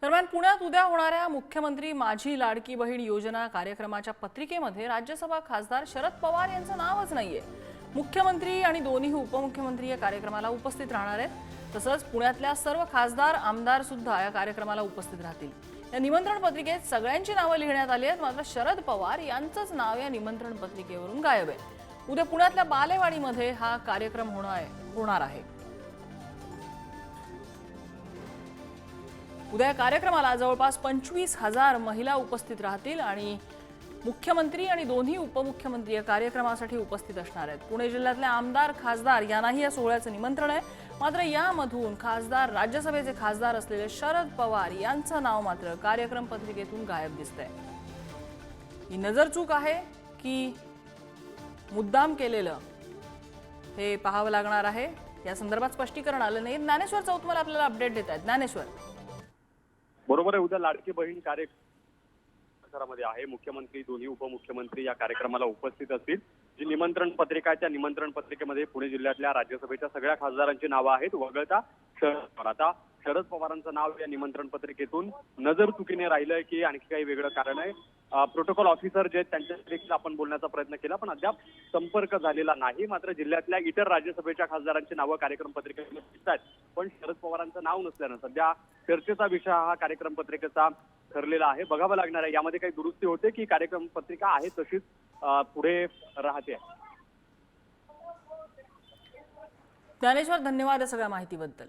दरम्यान पुण्यात उद्या होणाऱ्या मुख्यमंत्री माझी लाडकी बहीण योजना कार्यक्रमाच्या पत्रिकेमध्ये राज्यसभा खासदार शरद पवार यांचं नावच नाहीये। मुख्यमंत्री आणि दोन्ही उपमुख्यमंत्री या कार्यक्रमाला उपस्थित राहणार आहेत। तसंच पुण्यातल्या सर्व खासदार आमदार सुद्धा या कार्यक्रमाला उपस्थित राहतील। या निमंत्रण पत्रिकेत सगळ्यांची नावं लिहिण्यात आली आहेत, मात्र शरद पवार यांचंच नाव या निमंत्रण पत्रिकेवरून गायब आहे। उद्या पुण्यातल्या बालेवाडीमध्ये हा कार्यक्रम होणार आहे। उद्या कार्यक्रमाला जवळपास 25,000 महिला उपस्थित राहतील आणि मुख्यमंत्री आणि दोन्ही उपमुख्यमंत्री या कार्यक्रमासाठी उपस्थित असणार आहेत। पुणे जिल्ह्यातले आमदार खासदार यांनाही या सोहळ्याचं निमंत्रण आहे, मात्र यामधून खासदार राज्यसभेचे खासदार असलेले शरद पवार यांचं नाव मात्र कार्यक्रम पत्रिकेतून गायब दिसतंय। ही नजरचूक आहे की मुद्दाम केलेलं हे पाहावं लागणार आहे। या संदर्भात स्पष्टीकरण आलं नाही। ज्ञानेश्वर चौतमल आपल्याला अपडेट देत आहेत। ज्ञानेश्वर, बरोबर आहे, उद्या लाडकी बहीण कार्यक्रमामध्ये आहे। मुख्यमंत्री दोन्ही उपमुख्यमंत्री या कार्यक्रमाला उपस्थित असतील। जी निमंत्रण पत्रिका आहे त्या निमंत्रण पत्रिकेमध्ये पुणे जिल्ह्यातल्या राज्यसभेच्या सगळ्या खासदारांची नावं आहेत वगळता शरद पवार। आता शरद पवारांचं नाव या निमंत्रण पत्रिकेतून नजर चुकीने राहिलंय की आणखी काही वेगळं कारण आहे? प्रोटोकॉल ऑफिसर जे त्यांच्याशी देखील आपण बोलण्याचा प्रयत्न केला, पण अद्याप संपर्क झालेला नाही। मात्र जिल्ह्यातल्या इतर राज्यसभेच्या खासदारांची नावं कार्यक्रम पत्रिकेमध्ये दिसत आहेत, पण शरद पवारांचं नाव नसल्यानं सध्या चर्चेचा विषय हा कार्यक्रम पत्रिकेचा ठरलेला आहे। बघावं लागणार आहे यामध्ये काही दुरुस्ती होते की कार्यक्रम पत्रिका आहे तशीच पुढे राहते। ज्ञानेश्वर, धन्यवाद या सगळ्या माहितीबद्दल।